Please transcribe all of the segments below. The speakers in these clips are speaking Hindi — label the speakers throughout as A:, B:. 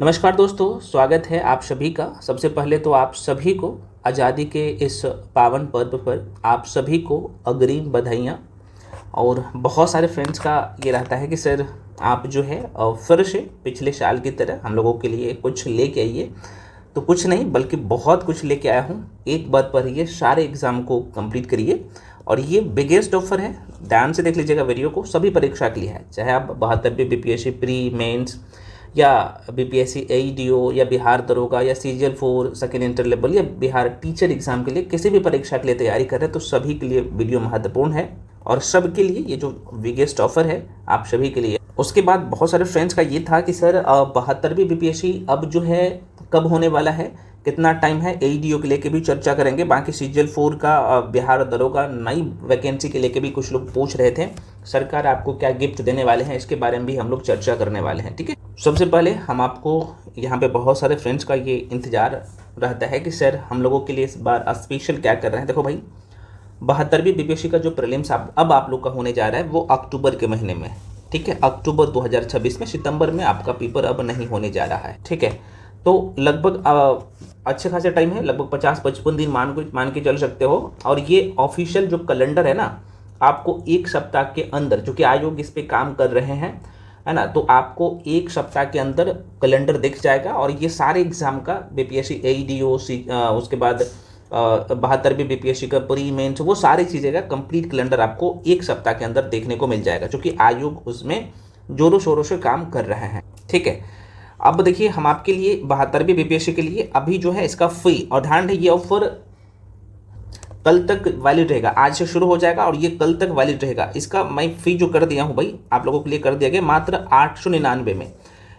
A: नमस्कार दोस्तों, स्वागत है आप सभी का। सबसे पहले तो आप सभी को आज़ादी के इस पावन पर्व पर आप सभी को अग्रिम बधाइयाँ। और बहुत सारे फ्रेंड्स का ये रहता है कि सर आप जो है फिर से पिछले साल की तरह हम लोगों के लिए कुछ लेके आइए। तो कुछ नहीं बल्कि बहुत कुछ लेके आया हूँ। एक बात पर ये सारे एग्ज़ाम को कंप्लीट करिए और ये बिगेस्ट ऑफर है। ध्यान से देख लीजिएगा वीडियो को, सभी परीक्षा के लिए है। चाहे आप 72वीं बीपीएससी प्री मेंस या बीपीएससी एईडीओ या बिहार दरोगा या सीजीएल 4 सेकेंड इंटर लेवल या बिहार टीचर एग्जाम के लिए किसी भी परीक्षा के लिए तैयारी कर रहे हैं तो सभी के लिए वीडियो महत्वपूर्ण है और सबके लिए ये जो बिगेस्ट ऑफर है आप सभी के लिए। उसके बाद बहुत सारे फ्रेंड्स का ये था कि सर 72वीं बीपीएससी अब जो है कब होने वाला है, कितना टाइम है, एईडीओ के लेके भी चर्चा करेंगे। बाकी सीजीएल 4 का बिहार दरोगा नई वैकेंसी के लेके भी कुछ लोग पूछ रहे थे, सरकार आपको क्या गिफ्ट देने वाले हैं, इसके बारे में भी हम लोग चर्चा करने वाले हैं। ठीक है, सबसे पहले हम आपको यहाँ पे बहुत सारे फ्रेंड्स का ये इंतजार रहता है कि सर हम लोगों के लिए इस बार स्पेशल क्या कर रहे हैं। देखो भाई, 72वीं बीपीएससी का जो प्रीलिम्स अब आप लोग का होने जा रहा है वो अक्टूबर के महीने में। ठीक है, अक्टूबर 2026 में, सितंबर में आपका पेपर अब नहीं होने जा रहा है। ठीक है, तो लगभग अच्छे खासे टाइम है, लगभग 50-55 दिन मान के चल सकते हो। और ये ऑफिशियल जो कैलेंडर है ना, आपको एक सप्ताह के अंदर, जो कि आयोग इस पे काम कर रहे हैं, है ना, तो आपको एक सप्ताह के अंदर कैलेंडर दिख जाएगा। और ये सारे एग्जाम का बीपीएससी एईडीओ उसके बाद 72वीं बीपीएससी का प्री मेंस, वो सारी चीज़ें का कंप्लीट कैलेंडर आपको एक सप्ताह के अंदर देखने को मिल जाएगा, क्योंकि आयोग उसमें जोरों शोरों से काम कर रहे हैं। ठीक है, अब देखिए हम आपके लिए 72वीं बीपीएससी के लिए अभी जो है इसका फी, और ध्यान रहे ये ऑफर कल तक वैलिड रहेगा, आज से शुरू हो जाएगा और ये कल तक वैलिड रहेगा। इसका मैं फी जो कर दिया हूँ भाई आप लोगों के लिए कर दिया गया मात्र 899 में।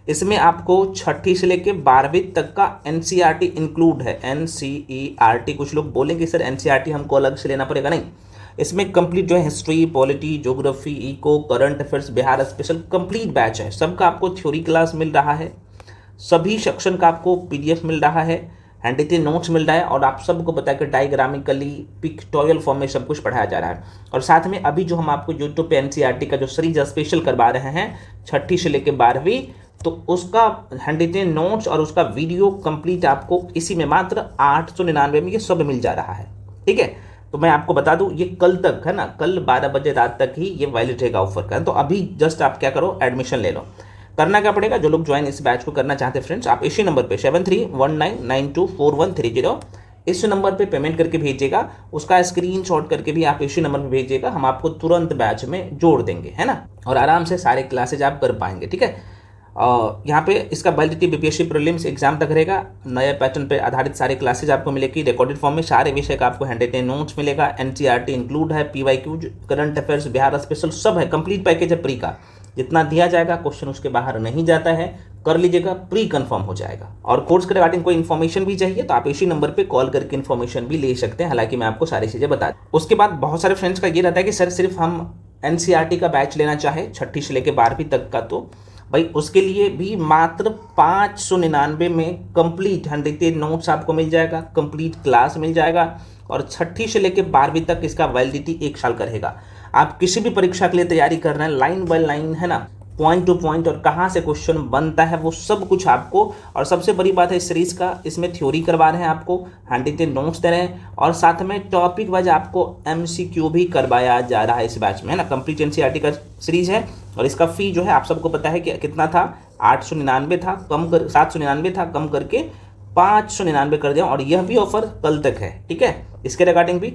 A: इसमें आपको छठी से लेके 12वीं तक का एनसीईआरटी इंक्लूड है। एनसीईआरटी, कुछ लोग बोलेंगे सर एनसीईआरटी हमको अलग से लेना पड़ेगा, नहीं, इसमें कंप्लीट जो है history, polity, geography, eco, current affairs, Bihar special complete batch है। सबका आपको थ्योरी क्लास मिल रहा है, सभी सेक्शन का आपको पीडीएफ मिल रहा है, हैंडरिटन नोट्स मिल रहा है, और आप सबको पता है कि डायग्रामिकली पिक्टोरियल फॉर्म में सब कुछ पढ़ाया जा रहा है। और साथ में अभी जो हम आपको यूट्यूब पे एनसीईआरटी का जो सीरीज स्पेशल करवा रहे हैं छठी से लेकर 12वीं, तो उसका हैंडरिटन नोट्स और उसका वीडियो कंप्लीट आपको इसी में मात्र 899 में ये सब मिल जा रहा है। ठीक है, तो मैं आपको बता दूं ये कल तक है ना, कल 12 बजे रात तक ही ये वैलिड रहेगा ऑफर का। तो अभी जस्ट आप क्या करो, एडमिशन ले लो। करना क्या पड़ेगा, जो लोग ज्वाइन इस बैच को करना चाहते हैं फ्रेंड्स, आप इसी नंबर पे 7319924130 इस नंबर पे पेमेंट करके भेजिएगा। उसका स्क्रीनशॉट करके भी आप इसी नंबर पे भेजिएगा, हम आपको तुरंत बैच में जोड़ देंगे, है ना, और आराम से सारे क्लासेज आप कर पाएंगे। ठीक है, यहाँ पे इसका वैलिडिटी बीपीएससी प्रीलिम्स एग्जाम तक रहेगा। नए पैटर्न पे आधारित सारे क्लासेज आपको मिलेगी, रिकॉर्डेड फॉर्म में सारे विषय का आपको हैंडरिटन नोट्स मिलेगा, एनसीईआरटी इंक्लूड है, PYQ, current affairs, Bihar special सब है, कंप्लीट पैकेज है प्री का। जितना दिया जाएगा क्वेश्चन उसके बाहर नहीं जाता है, कर लीजिएगा, प्री कंफर्म हो जाएगा। और कोर्स के रिगार्डिंग कोई इन्फॉर्मेशन भी चाहिए तो आप इसी नंबर पे कॉल करके इन्फॉर्मेशन भी ले सकते हैं, हालांकि मैं आपको सारी चीज़ें बता दूँ। उसके बाद बहुत सारे फ्रेंड्स का ये रहता है कि सर सिर्फ हम एनसीईआरटी का बैच लेना चाहे छठी से लेकर 12वीं तक का, तो भाई उसके लिए भी मात्र 599 में कंप्लीट हैंडरिटन नोट्स आपको मिल जाएगा, कंप्लीट क्लास मिल जाएगा, और छठी से लेकर 12वीं तक इसका वैलिडिटी 1 साल का रहेगा। आप किसी भी परीक्षा के लिए तैयारी कर रहे हैं, लाइन बाय लाइन, है ना, पॉइंट टू पॉइंट, और कहाँ से क्वेश्चन बनता है वो सब कुछ आपको। और सबसे बड़ी बात है इस सीरीज का, इसमें थ्योरी करवा रहे हैं आपको, हैंडरिटन नोट्स दे रहे हैं, और साथ में टॉपिक वाइज आपको एमसीक्यू भी करवाया जा रहा है इस बैच में, है ना। कंप्लीट एनसीईआरटी का सीरीज है और इसका फी जो है आप सबको पता है कि कितना था, 899 था, कम कर 799 था, कम करके 599 कर दिया। और यह भी ऑफर कल तक है। ठीक है, इसके रिगार्डिंग भी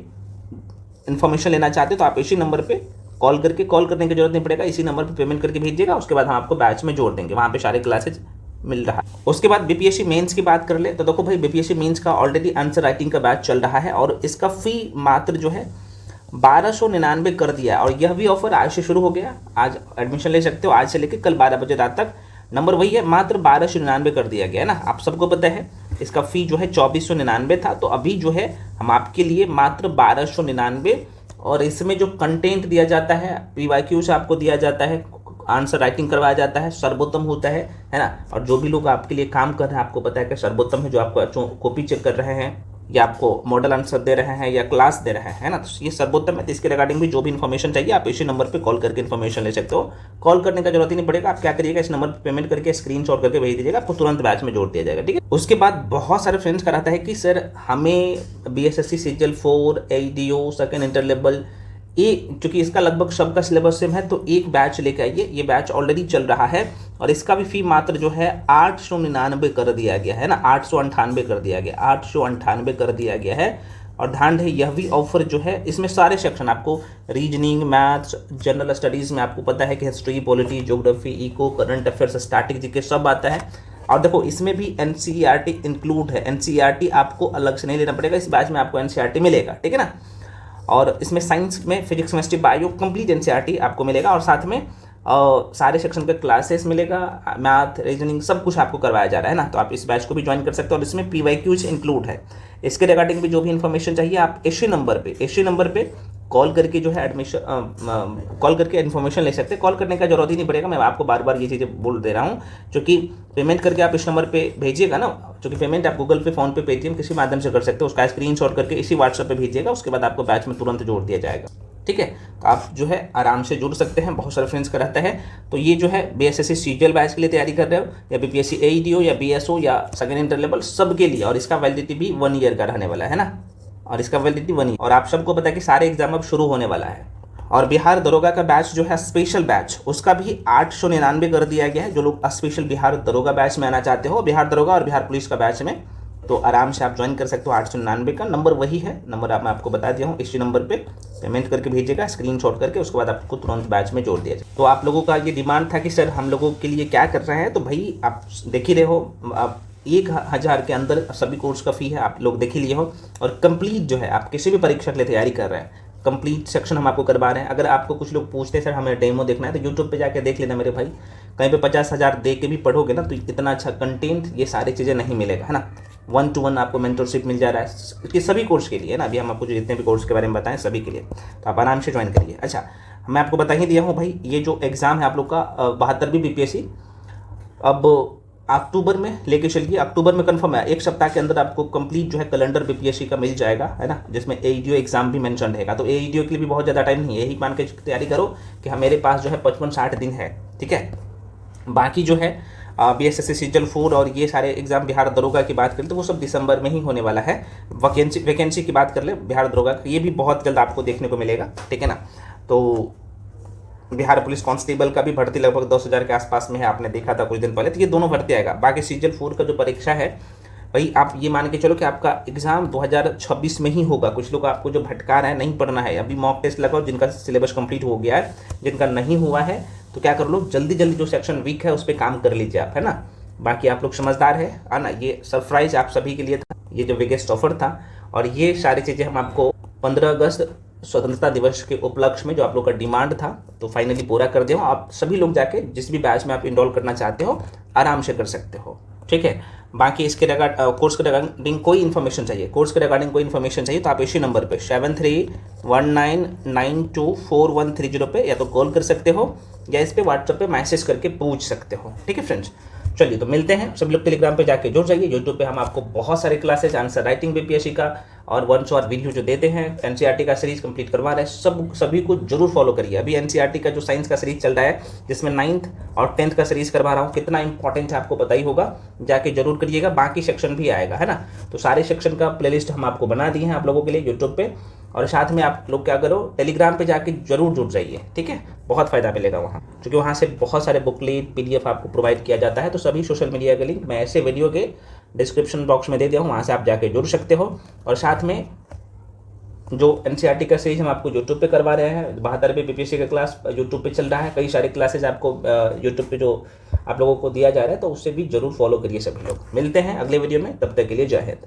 A: इन्फॉर्मेशन लेना चाहते हो तो आप इसी नंबर पे कॉल करने की जरूरत नहीं पड़ेगा, इसी नंबर पे पेमेंट करके भेजिएगा, उसके बाद हम आपको बैच में जोड़ देंगे, वहाँ पे सारे क्लासेज मिल रहा है। उसके बाद बीपीएससी मेंस की बात कर ले तो देखो भाई, बीपीएससी मेंस का ऑलरेडी आंसर राइटिंग का बैच चल रहा है और इसका फी मात्र जो है 1299 कर दिया है। और यह भी ऑफर आज से शुरू हो गया, आज एडमिशन ले सकते हो, आज से लेकर कल 12 बजे रात तक। नंबर वही है, मात्र 1299 कर दिया गया है ना, आप सबको पता है। इसका फी जो है 2499 था, तो अभी जो है हम आपके लिए मात्र 1299, और इसमें जो कंटेंट दिया जाता है, पीवाईक्यू से आपको दिया जाता है, आंसर राइटिंग करवाया जाता है, सर्वोत्तम होता है ना। और जो भी लोग आपके लिए काम कर रहे हैं, आपको पता है कि सर्वोत्तम है, जो आपको कॉपी चेक कर रहे हैं, या आपको मॉडल आंसर दे रहे हैं या क्लास दे रहे हैं ना, तो ये सर्वोत्तम है। तो इसके रिगार्डिंग भी जो भी इन्फॉर्मेशन चाहिए आप इसी नंबर पे कॉल करके इन्फॉर्मेशन ले सकते हो। कॉल करने का जरूरत ही नहीं पड़ेगा, आप क्या करिएगा, इस नंबर पर पेमेंट करके स्क्रीनशॉट करके भेज दीजिएगा, आपको तुरंत बैच में जोड़ दिया जाएगा, ठीक है। उसके बाद बहुत सारे फ्रेंड्स का रहता है कि सर हमें BSSC CGL 4 AEDO second inter level ये, चूंकि इसका लगभग सबका सिलेबस सेम है, तो एक बैच लेके आइए। ये बैच ऑलरेडी चल रहा है और इसका भी फी मात्र जो है 899 कर दिया गया है ना, 898 कर दिया गया, 898 कर दिया गया है। और ध्यान है, यह भी ऑफर जो है इसमें सारे सेक्शन आपको रीजनिंग, मैथ्स, जनरल स्टडीज़ में आपको पता है कि history, polity, geography, eco, current affairs, static GK सब आता है। और देखो इसमें भी NCERT इंक्लूड है, NCERT आपको अलग से नहीं लेना पड़ेगा, इस बैच में आपको NCERT मिलेगा, ठीक है ना। और इसमें साइंस में physics, chemistry, bio complete NCERT आपको मिलेगा और साथ में सारे सेक्शन के क्लासेस मिलेगा, मैथ, रीजनिंग सब कुछ आपको करवाया जा रहा है ना। तो आप इस बैच को भी ज्वाइन कर सकते हो और इसमें PYQs इंक्लूड है। इसके रिगार्डिंग भी जो भी इन्फॉर्मेशन चाहिए आप इसी नंबर पे कॉल करके जो है एडमिशन कॉल करके इन्फॉर्मेशन ले सकते हैं। कॉल करने का जरूरत ही नहीं पड़ेगा, मैं आपको बार बार ये चीज़ें बोल दे रहा हूँ, क्योंकि पेमेंट करके आप इस नंबर पे भेजिएगा ना, क्योंकि पेमेंट आप गूगल पे, फोन पे, पेटीएम किसी माध्यम से कर सकते हो, उसका स्क्रीनशॉट करके इसी व्हाट्सएप पे भेजिएगा, उसके बाद आपको बैच में तुरंत जोड़ दिया जाएगा, ठीक है। तो आप जो है आराम से जुड़ सकते हैं, बहुत सारे फ्रेंड्स का रहता है। तो ये जो है BSSC सीजीएल बैच के लिए तैयारी कर रहे हो या BPSC AEDO या BSO या सेकेंड इंटर लेवल, सबके लिए। और इसका वैलिडिटी भी 1 ईयर का रहने वाला है ना, और इसका वैलिडिटी 1 ईयर। और आप सबको पता है कि सारे एग्जाम अब शुरू होने वाला है। और बिहार दरोगा का बैच जो है स्पेशल बैच, उसका भी 899 कर दिया गया है। जो लोग स्पेशल बिहार दरोगा बैच में आना चाहते हो, बिहार दरोगा और बिहार पुलिस का बैच में, तो आराम से आप ज्वाइन कर सकते हो। 899 का नंबर वही है, नंबर मैं आपको बता दिया हूँ, इसी नंबर पे पेमेंट करके भेजिएगा स्क्रीनशॉट करके, उसके बाद आपको तुरंत बैच में जोड़ दिया जाए। तो आप लोगों का ये डिमांड था कि सर हम लोगों के लिए क्या कर रहे हैं, तो भाई आप देख ही रहे हो, आप 1000 के अंदर सभी कोर्स का फी है, आप लोग देख ही लिए हो। और कंप्लीट जो है आप किसी भी परीक्षा के लिए तैयारी कर रहे हैं, कंप्लीट सेक्शन हम आपको करवा रहे हैं। अगर आपको कुछ लोग पूछते हैं सर हमें डेमो देखना है, तो यूट्यूब पे जाके देख लेना मेरे भाई, कहीं पे 50,000 दे के भी पढ़ोगे ना तो इतना अच्छा कंटेंट, ये सारी चीज़ें नहीं मिलेगा, है ना। 1 to 1 आपको मेंटरशिप मिल जा रहा है इसके सभी कोर्स के लिए, है ना। अभी हम आपको जो जितने भी कोर्स के बारे में बताएं सभी के लिए, तो आप आराम से ज्वाइन करिए। अच्छा, मैं आपको बता ही दिया हूँ भाई, ये जो एग्ज़ाम है आप लोग का 72वीं BPSC, अब अक्टूबर में लेके चलिए, अक्टूबर में कंफर्म है, 1 सप्ताह के अंदर आपको कंप्लीट जो है कैलेंडर BPSC का मिल जाएगा, है ना, जिसमें AEDO एग्जाम भी मेंशन रहेगा। तो AEDO के लिए भी बहुत ज़्यादा टाइम नहीं है, यही मान के तैयारी करो कि हाँ मेरे पास जो है 55-60 दिन है, ठीक है। बाकी जो है BSSC सीजीएल 4 और ये सारे एग्जाम बिहार दरोगा की बात करें तो वो सब दिसंबर में ही होने वाला है। वैकेंसी की बात कर ले बिहार दरोगा का, ये भी बहुत जल्द आपको देखने को मिलेगा, ठीक है ना। तो बिहार पुलिस कांस्टेबल का भी भर्ती लगभग 10,000 के आसपास में है, आपने देखा था कुछ दिन पहले, तो ये दोनों भर्ती आएगा। बाकी सीजीएल 4 का जो परीक्षा है भाई, आप ये मान के चलो कि आपका एग्जाम 2026 में ही होगा। कुछ लोग आपको जो भटका रहे हैं, नहीं पढ़ना है, अभी मॉक टेस्ट लगाओ, जिनका सिलेबस कंप्लीट हो गया है, जिनका नहीं हुआ है तो क्या कर लो, जल्दी जल्दी जो सेक्शन वीक है उस पर काम कर लीजिए आप, है ना। बाकी आप लोग समझदार है ना, ये सरप्राइज आप सभी के लिए था, ये जो बिगेस्ट ऑफर था। और ये सारी चीज़ें हम आपको 15 अगस्त स्वतंत्रता दिवस के उपलक्ष्य में जो आप लोग का डिमांड था तो फाइनली पूरा कर दिया हूँ। आप सभी लोग जाके जिस भी बैच में आप इनरोल करना चाहते हो आराम से कर सकते हो, ठीक है। बाकी इसके कोर्स के रिगार्डिंग कोई इन्फॉर्मेशन चाहिए, तो आप इसी नंबर पे 7319924130 पे या तो कॉल कर सकते हो या इस पे व्हाट्सएप पे मैसेज करके पूछ सकते हो, ठीक है फ्रेंड्स। चलिए तो मिलते हैं, सभी लोग टेलीग्राम पे जाके जुड़ जाइए। यूट्यूब पे हम आपको बहुत सारे क्लासेज, आंसर राइटिंग BPSC का और 1 शॉट वीडियो जो देते हैं, NCERT का सीरीज कंप्लीट करवा रहे हैं, सभी को जरूर फॉलो करिए। अभी NCERT का जो साइंस का सीरीज चल रहा है, जिसमें 9th और 10th का सीरीज करवा रहा हूँ, कितना इंपॉर्टेंट है आपको पता ही होगा, जाके जरूर करिएगा। बाकी सेक्शन भी आएगा, है ना। तो सारे सेक्शन का प्लेलिस्ट हम आपको बना दिए हैं आप लोगों के लिए यूट्यूब पे, और साथ में आप लोग क्या करो, टेलीग्राम पे जाके जरूर जुड़ जाइए, ठीक है। बहुत फ़ायदा मिलेगा वहाँ, क्योंकि वहाँ से बहुत सारे बुकलेट PDF आपको प्रोवाइड किया जाता है। तो सभी सोशल मीडिया के लिंक मैं ऐसे वीडियो के डिस्क्रिप्शन बॉक्स में दे दिया हूँ, वहाँ से आप जाके जुड़ सकते हो। और साथ में जो NCERT का सीरीज हम आपको यूट्यूब पे करवा रहे हैं, 72वीं BPSC का क्लास यूट्यूब पे चल रहा है, कई सारे क्लासेज आपको यूट्यूब पे जो आप लोगों को दिया जा रहा है, तो उससे भी जरूर फॉलो करिए सभी लोग। मिलते हैं अगले वीडियो में, तब तक के लिए जय हिंद।